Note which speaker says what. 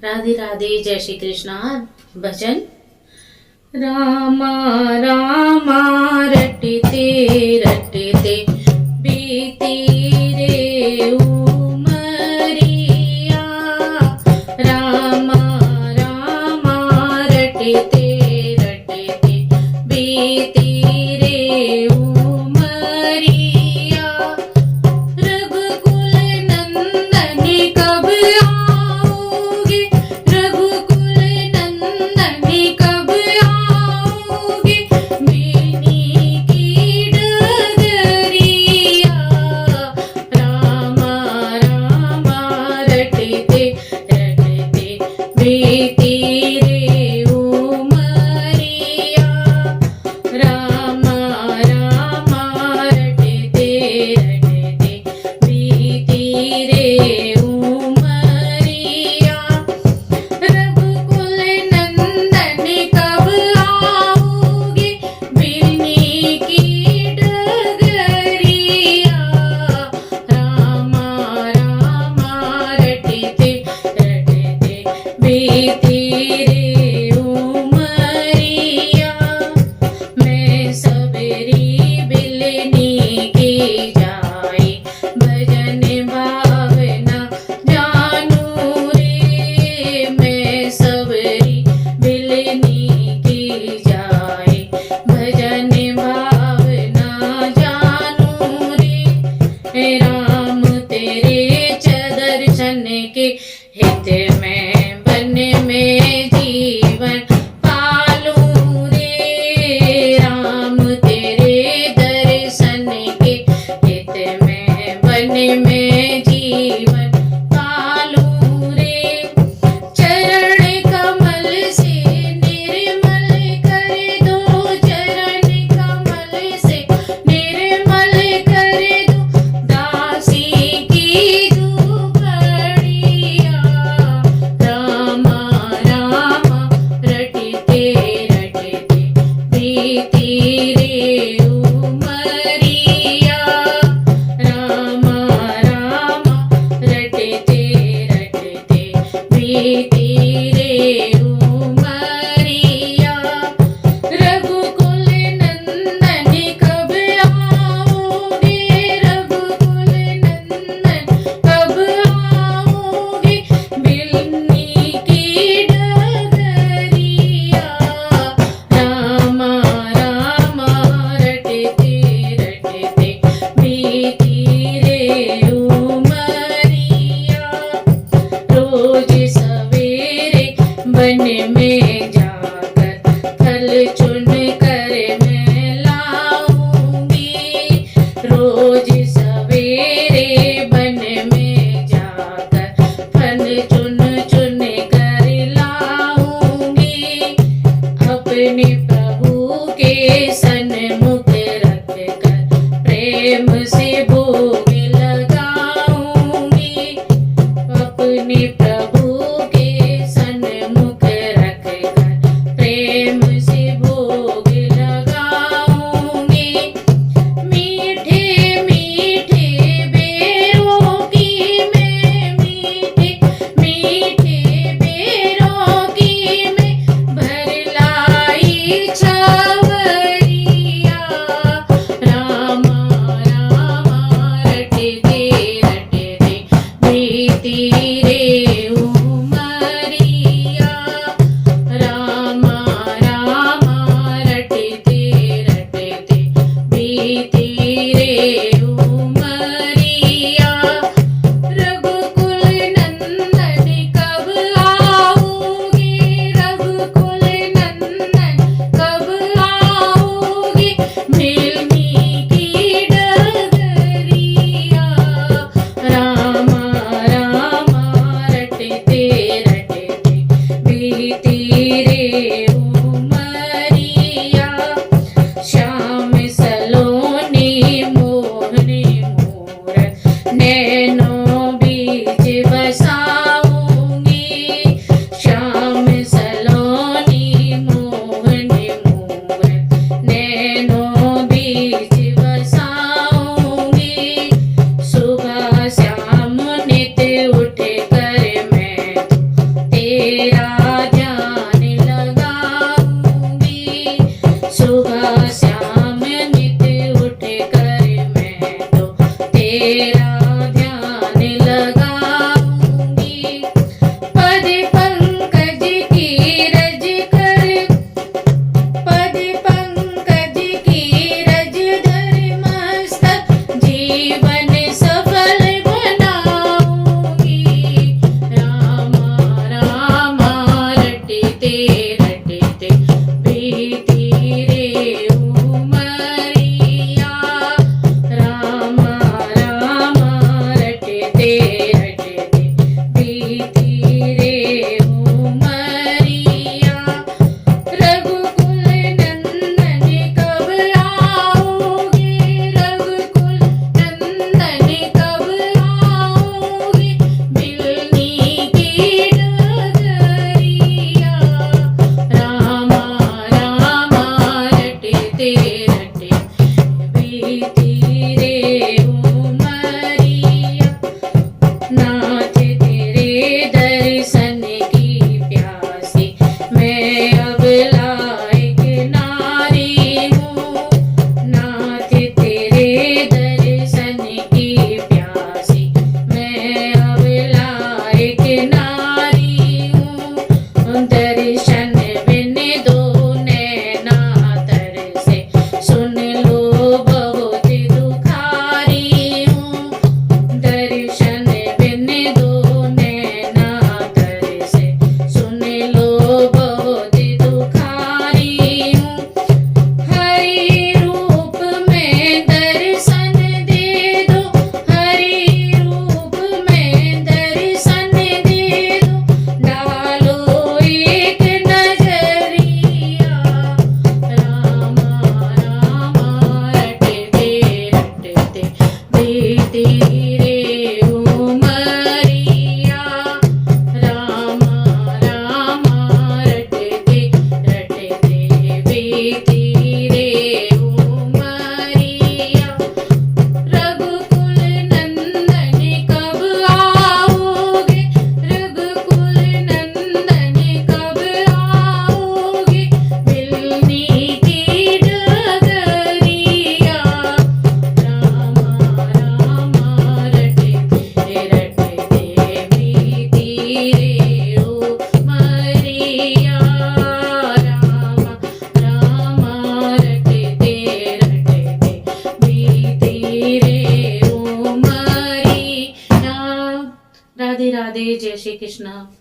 Speaker 1: राधे राधे, जय श्री कृष्णा। भजन। रामा रामा रटते रटते बीती रे उमरिया। रामा रामा रटते रटते बीती रे उमरिया। रघुकुल नंदनी कब आओगे, रघुकुल नंदनी कब आओगे, बेनी की डगरिया। रामा रामा रटते रटते बीती रे उमरिया। रामा रामा रटते रटते बीती रे उमरिया। रघुकुल नंदनी कब आओगे, बिनी की डगरिया। रामा रामा रटते रटते बीती रे उमरिया। मैं सबरी बिलनी की जाए, भजन भावना जानू रे। मैं सबरी बिलनी की जाए, भजन भावना जानू रे। राम तेरे दर्शन के हित में बन में जीवन पालूं रे। राम तेरे दर्शन के हित में बन में जीवन पालूं रे। चरण कमल से निर्मल कर दो, चरण कमल से निर्मल कर दो, दासी की दुबड़िया। रामा रामा रटते रटते बीती रे उमरिया। रामा रामा रटते रटते बीती रे उमरिया। रघुकुल नंदनी कब आओगे, रघुकुल नंदन कब आओगे, बिलनी की डगरिया। रामा रामा रटते रटते बीती रे उमरिया। रोज सवेरे बन में जाकर फल चुन कर मैं लाऊंगी। रोज सवेरे बन में जाकर फल चुन चुन कर लाऊंगी। अपने प्रभु के सन्मुख रख कर प्रेम से भोग लगाऊंगी। अपने प्रभु के सन्मुख रख कर प्रेम से भोग लगाऊंगी। मीठे मीठे बेरों की मैं मीठे શ્રી કૃષ્ણ.